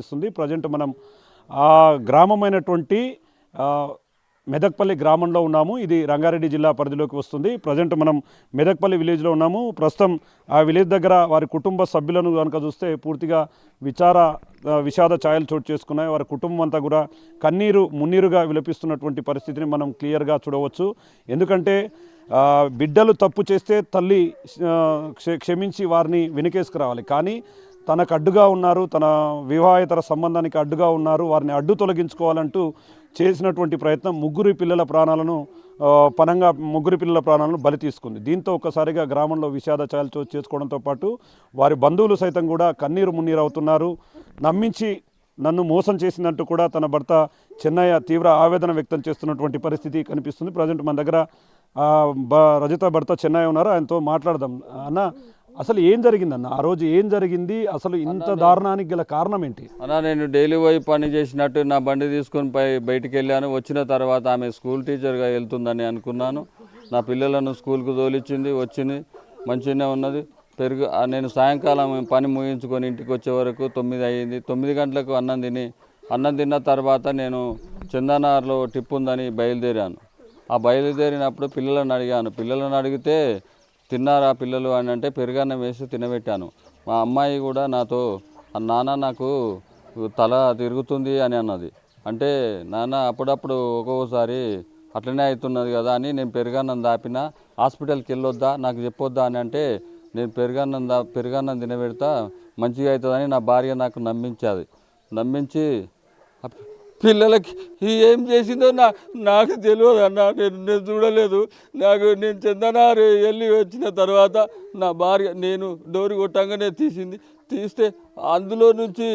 ఇస్తుంది. ప్రజెంట్ మనం ఆ గ్రామమైనటువంటి మెదక్పల్లి గ్రామంలో ఉన్నాము. ఇది రంగారెడ్డి జిల్లా పరిధిలోకి వస్తుంది. ప్రజెంట్ మనం మెదక్పల్లి విలేజ్లో ఉన్నాము. ప్రస్తుతం ఆ విలేజ్ దగ్గర వారి కుటుంబ సభ్యులను కనుక చూస్తే పూర్తిగా విషాద ఛాయలు చోటు చేసుకున్నాయి. వారి కుటుంబం అంతా కూడా కన్నీరు మున్నీరుగా విలపిస్తున్నటువంటి పరిస్థితిని మనం క్లియర్గా చూడవచ్చు. ఎందుకంటే బిడ్డలు తప్పు చేస్తే తల్లి క్షమించి వారిని వెనుకేసుకురావాలి. కానీ తనకు అడ్డుగా ఉన్నారు, తన వివాహేతర సంబంధానికి అడ్డుగా ఉన్నారు, వారిని అడ్డు తొలగించుకోవాలంటూ చేసినటువంటి ప్రయత్నం ముగ్గురు పిల్లల ప్రాణాలను బలి తీసుకుంది. దీంతో ఒక్కసారిగా గ్రామంలో విషాద ఛాయలు చోటు చేసుకోవడంతో పాటు వారి బంధువులు సైతం కూడా కన్నీరు మున్నీరు అవుతున్నారు. నమ్మించి నన్ను మోసం చేసిందంటూ కూడా తన భర్త చెన్నయ్య తీవ్ర ఆవేదన వ్యక్తం చేస్తున్నటువంటి పరిస్థితి కనిపిస్తుంది. ప్రజెంట్ మన దగ్గర రజిత భర్త చెన్నయ్య ఉన్నారు, ఆయనతో మాట్లాడదాం. అన్న, అసలు ఏం జరిగిందన్న? ఆ రోజు ఏం జరిగింది? అసలు ఇంత దారుణానికి గల కారణం ఏంటి? అన్న, నేను డైలీ పోయి పని చేసినట్టు నా బండి తీసుకొని బయటికి వెళ్ళాను. వచ్చిన తర్వాత ఆమె స్కూల్ టీచర్గా వెళ్తుందని అనుకున్నాను. నా పిల్లలను స్కూల్కు తోలిచ్చింది, వచ్చింది, మంచిగానే ఉన్నది. నేను సాయంకాలం పని ముగించుకొని ఇంటికి వచ్చే వరకు 9 అయ్యింది. 9 గంటలకు అన్నం తిన్న తర్వాత నేను చందానగర్లో టిప్ ఉందని బయలుదేరాను. ఆ బయలుదేరినప్పుడు పిల్లలను అడిగితే తిన్నారా పిల్లలు అని అంటే పెరుగన్నం వేసి తినబెట్టాను. మా అమ్మాయి కూడా నాతో, నాన్న నాకు తల తిరుగుతుంది అని అన్నది. అంటే నాన్న అప్పుడప్పుడు ఒక్కొక్కసారి అట్లనే అవుతున్నది కదా అని నేను పెరుగన్నం దాపిన. హాస్పిటల్కి వెళ్ళొద్దా, నాకు చెప్పొద్దా అని అంటే నేను పెరుగన్నం తినబెడతా, మంచిగా అవుతుందని నా భార్య నాకు నమ్మించి పిల్లలకి ఏం చేసిందో నాకు తెలియదు అన్న. నేను చూడలేదు. నేను చందనారు వెళ్ళి వచ్చిన తర్వాత నా భార్య నేను డోరు కొట్టంగానే తీస్తే అందులో నుంచి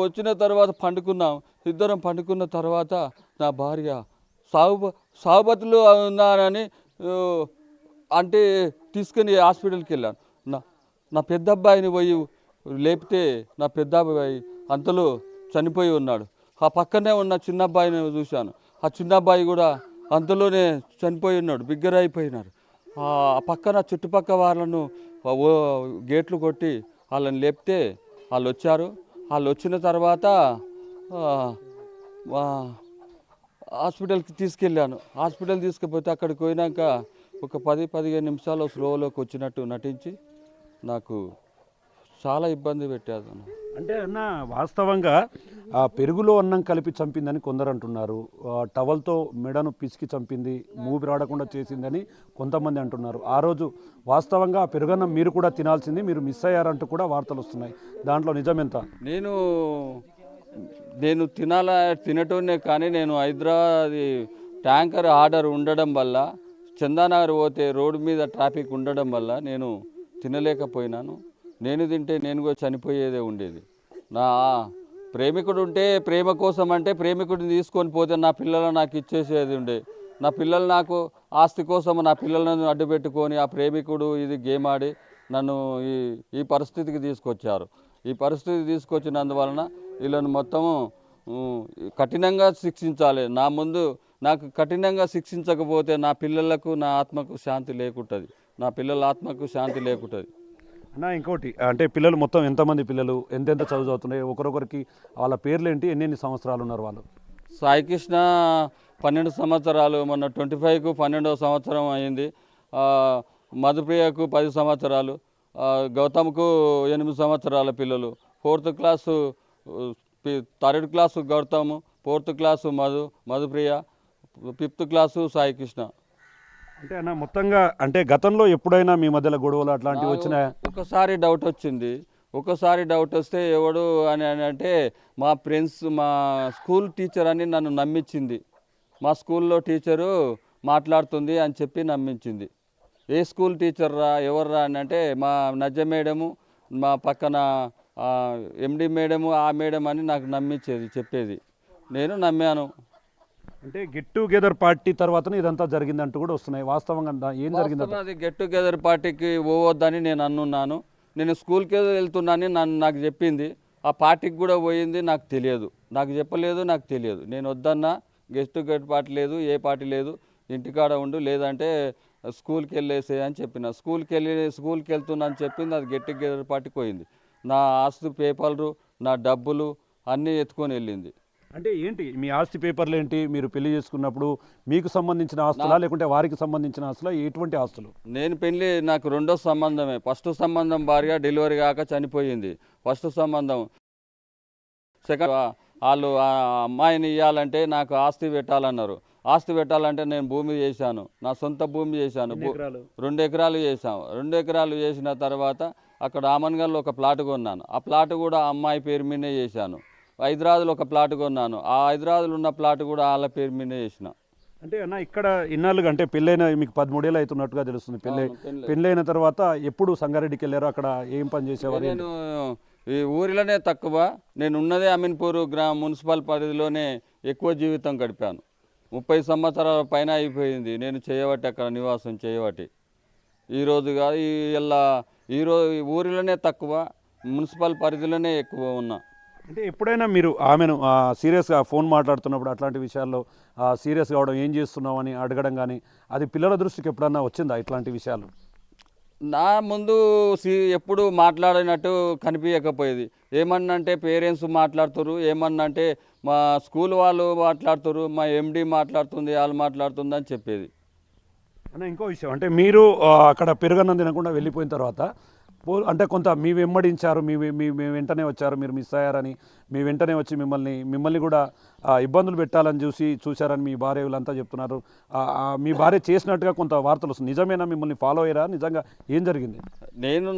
వచ్చిన తర్వాత పండుకున్నాం. ఇద్దరం పండుకున్న తర్వాత నా భార్య సాగుబతులు ఉన్నానని అంటే తీసుకుని హాస్పిటల్కి వెళ్ళాను. నా పెద్ద అబ్బాయిని పోయి లేపితే నా పెద్ద అబ్బాయి అంతలో చనిపోయి ఉన్నాడు. ఆ పక్కనే ఉన్న చిన్న అబ్బాయిని చూశాను. ఆ చిన్న అబ్బాయి కూడా అంతలోనే చనిపోయి ఉన్నాడు, బిగ్గరైపోయినారు. ఆ పక్కన చుట్టుపక్కల వాళ్ళను గేట్లు కొట్టి వాళ్ళని లేపితే వాళ్ళు వచ్చారు. వాళ్ళు వచ్చిన తర్వాత హాస్పిటల్కి తీసుకెళ్ళాను. హాస్పిటల్ తీసుకుపోతే అక్కడికి పోయినాక ఒక 10-15 నిమిషాలు స్లోలోకి వచ్చినట్టు నటించి నాకు చాలా ఇబ్బంది పెట్టారు. అంటే అన్న, వాస్తవంగా పెరుగులో అన్నం కలిపి చంపిందని కొందరు అంటున్నారు. టవల్తో మెడను పిసికి చంపింది, మూవి రాడకుండా చేసిందని కొంతమంది అంటున్నారు. ఆ రోజు వాస్తవంగా ఆ పెరుగన్నం మీరు కూడా తినాల్సింది, మీరు మిస్ అయ్యారంటూ కూడా వార్తలు వస్తున్నాయి. దాంట్లో నిజమెంత? నేను తినటోనే కానీ నేను హైదరాబాద్ ట్యాంకర్ ఆర్డర్ ఉండడం వల్ల చందానగర్ పోతే రోడ్డు మీద ట్రాఫిక్ ఉండడం వల్ల నేను తినలేకపోయినాను. నేను తింటే నేను కూడా చనిపోయేదే ఉండేది. నా ప్రేమికుడు ఉంటే ప్రేమ కోసం అంటే ప్రేమికుడిని తీసుకొని పోతే నా పిల్లలు నాకు ఇచ్చేసేది ఉండే. నా పిల్లలు నాకు ఆస్తి కోసం నా పిల్లలను అడ్డుపెట్టుకొని ఆ ప్రేమికుడు ఇది గేమ్ ఆడి నన్ను ఈ పరిస్థితికి తీసుకొచ్చారు. ఈ పరిస్థితికి తీసుకొచ్చినందువలన వీళ్ళను మొత్తము కఠినంగా శిక్షించాలి. నా ముందు నాకు కఠినంగా శిక్షించకపోతే నా పిల్లలకు నా ఆత్మకు శాంతి లేకుంటుంది. నా పిల్లల ఆత్మకు శాంతి లేకుంటుంది. అన్న, ఇంకోటి అంటే పిల్లలు మొత్తం ఎంతమంది పిల్లలు, ఎంతెంత చదువుతున్నాయి, ఒకరొకరికి వాళ్ళ పేర్లు ఏంటి, ఎన్ని సంవత్సరాలు ఉన్నారు వాళ్ళు? సాయికృష్ణ 12 సంవత్సరాలు, మొన్న 25కు 12వ సంవత్సరం అయింది. మధుప్రియకు 10 సంవత్సరాలు, గౌతమ్కు 8 సంవత్సరాల పిల్లలు. 4th class 3rd class Gautam, 4th class Madhupriya, 5th class Saikrishna. అంటే అన్న, మొత్తంగా అంటే గతంలో ఎప్పుడైనా మీ మధ్యలో గొడవలు అట్లాంటివి వచ్చినాయా? ఒకసారి డౌట్ వచ్చింది. ఒకసారి డౌట్ వస్తే ఎవడు అని అంటే మా ఫ్రెండ్స్, మా స్కూల్ టీచర్ అని నన్ను నమ్మించింది. మా స్కూల్లో టీచరు మాట్లాడుతుంది అని చెప్పి నమ్మించింది. ఏ స్కూల్ టీచర్ రా, ఎవర్రా అని అంటే మా నజ్జ మేడము, మా పక్కన ఎండి మేడము, ఆ మేడం అని నాకు చెప్పేది. నేను నమ్మాను. అంటే గెట్ టుగెదర్ పార్టీ తర్వాతనే ఇదంతా జరిగిందంటూ కూడా వస్తున్నాయి. వాస్తవంగా ఏం జరిగింది? అది గెట్ టుగెదర్ పార్టీకి పోవద్దని నేను అనున్నాను. నేను స్కూల్కి వెళ్తున్నానని నాకు చెప్పింది. ఆ పార్టీకి కూడా పోయింది, నాకు తెలియదు. నాకు చెప్పలేదు, నాకు తెలియదు. నేను వద్దన్నా, గెట్ టుగెదర్ పార్టీ లేదు, ఏ పార్టీ లేదు, ఇంటికాడ ఉండు, లేదంటే స్కూల్కి వెళ్ళేసే అని చెప్పిన. స్కూల్కి వెళ్తున్నా అని చెప్పింది. అది గెట్ టుగెదర్ పార్టీకి పోయింది. నా ఆస్తి పేపర్లు నా డబ్బులు అన్నీ ఎత్తుకొని వెళ్ళింది. అంటే ఏంటి మీ ఆస్తి పేపర్లు ఏంటి? మీరు పెళ్లి చేసుకున్నప్పుడు మీకు సంబంధించిన ఆస్తులా లేకుంటే వారికి సంబంధించిన ఆస్తులా? ఎటువంటి ఆస్తులు? నేను పెళ్ళి నాకు రెండో సంబంధమే. ఫస్ట్ సంబంధం భార్య డెలివరీ కాక చనిపోయింది. ఫస్ట్ సంబంధం. సెకండ్ వాళ్ళు ఆ అమ్మాయిని ఇవ్వాలంటే నాకు ఆస్తి పెట్టాలన్నారు. ఆస్తి పెట్టాలంటే నేను భూమి చేశాను, నా సొంత భూమి చేశాను. 2 ఎకరాలు చేశాను. 2 ఎకరాలు చేసిన తర్వాత అక్కడ ఆమన్గల్లో ఒక ప్లాట్ కొన్నాను. ఆ ప్లాట్ కూడా ఆ అమ్మాయి పేరు మీదే చేశాను. హైదరాబాద్లో ఒక ప్లాట్ కొన్నాను. ఆ హైదరాబాద్లో ఉన్న ప్లాట్ కూడా వాళ్ళ పేరు మీదే చేసిన. అంటే అన్న ఇక్కడ ఇన్నాళ్ళుగా అంటే పెళ్ళైన మీకు 13 ఏళ్ళు అవుతున్నట్టుగా తెలుస్తుంది. పెళ్ళి పెళ్ళైన తర్వాత ఎప్పుడు సంగారెడ్డికి వెళ్ళారు? అక్కడ ఏం పని చేసేవారు? నేను ఈ ఊరిలోనే తక్కువ, నేను ఉన్నదే అమీన్పూర్ మున్సిపల్ పరిధిలోనే ఎక్కువ జీవితం గడిపాను. 30 సంవత్సరాల పైన అయిపోయింది నేను చేయబట్టి, అక్కడ నివాసం చేయబట్టి. ఈరోజు కాదు ఈరోజు ఊరిలోనే తక్కువ, మున్సిపల్ పరిధిలోనే ఎక్కువ ఉన్నా. అంటే ఎప్పుడైనా మీరు ఆమెను సీరియస్గా ఫోన్ మాట్లాడుతున్నప్పుడు అట్లాంటి విషయాల్లో సీరియస్ కావడం, ఏం చేస్తున్నావు అని అడగడం కానీ, అది పిల్లల దృష్టికి ఎప్పుడన్నా వచ్చిందా ఇట్లాంటి విషయాలు? నా ముందు ఎప్పుడు మాట్లాడినట్టు కనిపించకపోయేది. ఏమన్నంటే పేరెంట్స్ మాట్లాడుతురు, ఏమన్నంటే మా స్కూల్ వాళ్ళు మాట్లాడుతురు, మా ఎండి మాట్లాడుతుంది, వాళ్ళు మాట్లాడుతుంది అని చెప్పేది. అన్న ఇంకో విషయం అంటే మీరు అక్కడ పెరుగన్నం తినకుండా వెళ్ళిపోయిన తర్వాత అంటే కొంత మీ వెంబడించారు, మీ వెంటనే వచ్చారు, మీరు మిస్ అయ్యారని మీ వెంటనే వచ్చి మిమ్మల్ని కూడా ఇబ్బందులు పెట్టాలని చూశారని మీ భార్య వీళ్ళంతా చెప్తున్నారు. మీ భార్య చేసినట్టుగా కొంత వార్తలు వస్తుంది. నిజమేనా? మిమ్మల్ని ఫాలో అయ్యారా? నిజంగా ఏం జరిగింది?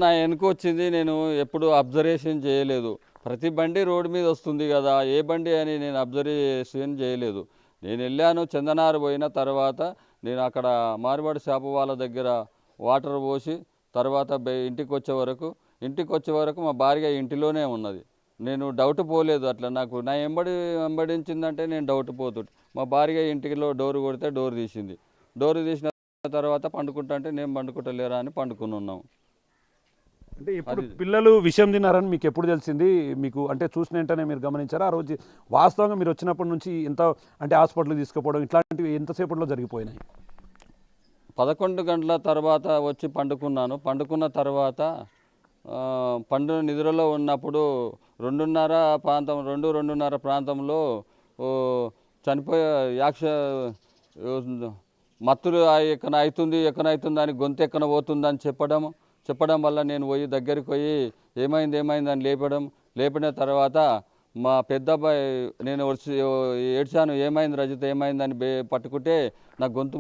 నా వెనుక వచ్చింది, నేను ఎప్పుడు అబ్జర్వేషన్ చేయలేదు. ప్రతి బండి రోడ్డు మీద వస్తుంది కదా, ఏ బండి అని నేను అబ్జర్వేషన్ చేయలేదు. నేను వెళ్ళాను, చందనారు పోయిన తర్వాత నేను అక్కడ మార్వాడి షాపు వాళ్ళ దగ్గర వాటర్ పోసి తర్వాత ఇంటికి వచ్చే వరకు మా భార్య ఇంటిలోనే ఉన్నది. నేను డౌట్ పోలేదు. అట్లా నాకు నా వెంబడించిందంటే నేను డౌట్ పోతుంటే మా భార్య ఇంటిలో డోర్ కొడితే డోర్ తీసింది. డోర్ తీసిన తర్వాత పండుకుంటా అంటే నేను పండుకుంటలేరా అని పండుకుని ఉన్నాం. అంటే ఇప్పుడు పిల్లలు విషయం తిన్నారని మీకు ఎప్పుడు తెలిసింది? మీకు అంటే చూసిన వెంటనే మీరు గమనించారా? ఆ రోజు వాస్తవంగా మీరు వచ్చినప్పటి నుంచి ఎంత అంటే హాస్పిటల్కి తీసుకుపోవడం ఇట్లాంటివి ఎంతసేపట్లో జరిగిపోయినాయి? 11 గంటల తర్వాత వచ్చి పండుకున్నాను. పండుకున్న తర్వాత నిద్రలో ఉన్నప్పుడు 2:30 ప్రాంతంలో చనిపోయే మత్తులు ఎక్కన అని గొంతు ఎక్కన పోతుందని చెప్పడం వల్ల నేను పోయి దగ్గరికి పోయి ఏమైందని లేపిన తర్వాత మా పెద్ద అబ్బాయి నేను ఏడ్చాను, ఏమైంది రజిత ఏమైందని పట్టుకుంటే నాకు గొంతు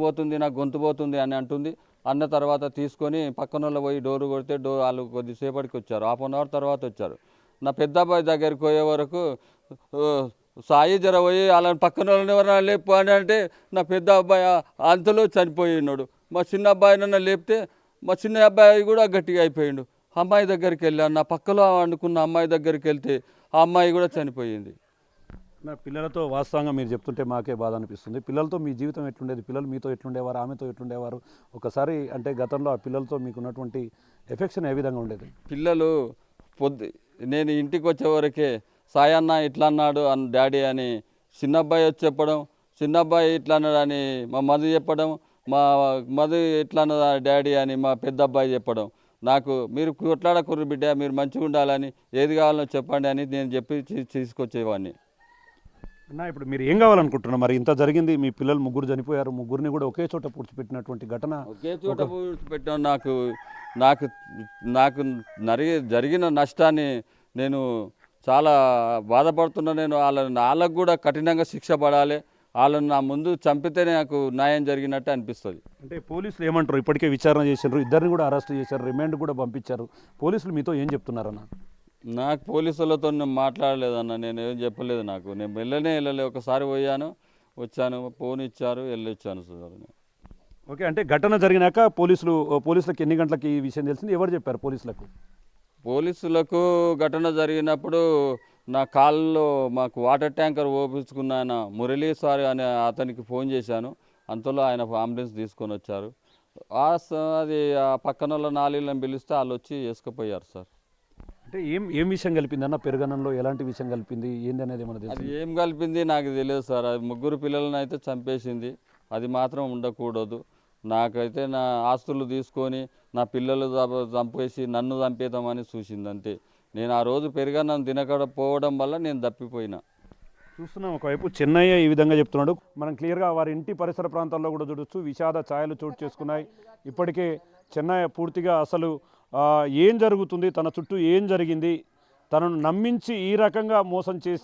పోతుంది అని అంటుంది. అన్న తర్వాత తీసుకొని పక్కన వాళ్ళు పోయి డోరు కొడితే వాళ్ళు కొద్దిసేపటికి వచ్చారు. 1/2 అవర్ తర్వాత వచ్చారు. నా పెద్ద అబ్బాయి దగ్గరికి పోయే వరకు సాయి జర పోయి వాళ్ళని పక్కన వాళ్ళని ఎవరైనా లేపు అని అంటే నా పెద్ద అబ్బాయి అంతలో చనిపోయి ఉన్నాడు. మా చిన్న అబ్బాయి నన్ను లేపితే మా చిన్న అబ్బాయి కూడా గట్టిగా అయిపోయిండు. అమ్మాయి దగ్గరికి వెళ్ళాను, నా పక్కలో అనుకున్న అమ్మాయి దగ్గరికి వెళ్తే ఆ అమ్మాయి కూడా చనిపోయింది. నా పిల్లలతో వాస్తవంగా మీరు చెప్తుంటే మాకే బాధ అనిపిస్తుంది. పిల్లలతో మీ జీవితం ఎట్లుండేది? పిల్లలు మీతో ఎట్లుండేవారు? ఆమెతో ఎట్లుండేవారు? ఒకసారి అంటే గతంలో ఆ పిల్లలతో మీకు ఉన్నటువంటి ఎఫెక్షన్ ఏ విధంగా ఉండేది? పిల్లలు నేను ఇంటికి వచ్చేవరకే సాయన్న ఇట్లా అన్నాడు డాడీ అని చిన్నబ్బాయి వచ్చి చెప్పడం, చిన్నబ్బాయి ఇట్లా అన్నాడు అని మా మధు చెప్పడం, మా మధు ఇట్లా అన్నదా డాడీ అని మా పెద్ద అబ్బాయి చెప్పడం. నాకు మీరు కొట్లాడకూరు బిడ్డ, మీరు మంచిగా ఉండాలని, ఏది కావాలో చెప్పండి అని నేను చెప్పి తీసుకొచ్చేవాడిని. అన్న ఇప్పుడు మీరు ఏం కావాలనుకుంటున్నారు? మరి ఇంత జరిగింది, మీ పిల్లలు 3 చనిపోయారు, 3ని కూడా ఒకే చోట పూడ్చిపెట్టినటువంటి ఘటన. ఒకే చోట పూడ్చిపెట్టాను. నాకు జరిగిన నష్టాన్ని నేను చాలా బాధపడుతున్నా. నేను వాళ్ళకు కూడా కఠినంగా శిక్ష పడాలి. వాళ్ళని నా ముందు చంపితే నాకు న్యాయం జరిగినట్టు అనిపిస్తుంది. అంటే పోలీసులు ఏమంటారు? ఇప్పటికే విచారణ చేశారు, ఇద్దరిని కూడా అరెస్ట్ చేశారు, రిమాండ్ కూడా పంపించారు. పోలీసులు మీతో ఏం చెప్తున్నారన్న? నాకు పోలీసులతో నేను మాట్లాడలేదన్న, నేను ఏం చెప్పలేదు. నేను వెళ్ళలే. ఒకసారి వచ్చాను, ఫోన్ ఇచ్చారు, వెళ్ళొచ్చాను సార్. ఓకే, అంటే ఘటన జరిగినాక పోలీసులకు ఎన్ని గంటలకి ఈ విషయం తెలిసింది? ఎవరు చెప్పారు పోలీసులకు? ఘటన జరిగినప్పుడు నా కాల్లో మాకు వాటర్ ట్యాంకర్ ఓపించుకున్న ఆయన మురళీ సార్ అనే అతనికి ఫోన్ చేశాను. అంతలో ఆయన అంబులెన్స్ తీసుకొని వచ్చారు. అది ఆ పక్కన వాళ్ళ నాలుగులను పిలిస్తే వాళ్ళు వచ్చి వేసుకుపోయారు సార్. అంటే ఏం విషయం కలిపింది అన్న? పెరుగన్నంలో ఎలాంటి విషయం కలిపింది, ఏంది అనేది మనది? అది ఏం కలిపింది నాకు తెలియదు సార్. అది 3 పిల్లలను అయితే చంపేసింది. అది మాత్రం ఉండకూడదు. నాకైతే నా ఆస్తులు తీసుకొని నా పిల్లలు చంపేసి నన్ను చంపేద్దామని చూసింది అంతే. నేను ఆ రోజు పెరుగన్నం తినకపోవడం వల్ల నేను తప్పిపోయినా. చూస్తున్నాం ఒకవైపు చెన్నయ్య ఈ విధంగా చెప్తున్నాడు. మనం క్లియర్గా వారి ఇంటి పరిసర ప్రాంతాల్లో కూడా చూడొచ్చు విషాద ఛాయలు చోటు చేసుకున్నాయి. ఇప్పటికే చెన్నయ్య పూర్తిగా అసలు ఏం జరుగుతుంది, తన చుట్టూ ఏం జరిగింది, తనను నమ్మించి ఈ రకంగా మోసం చేసి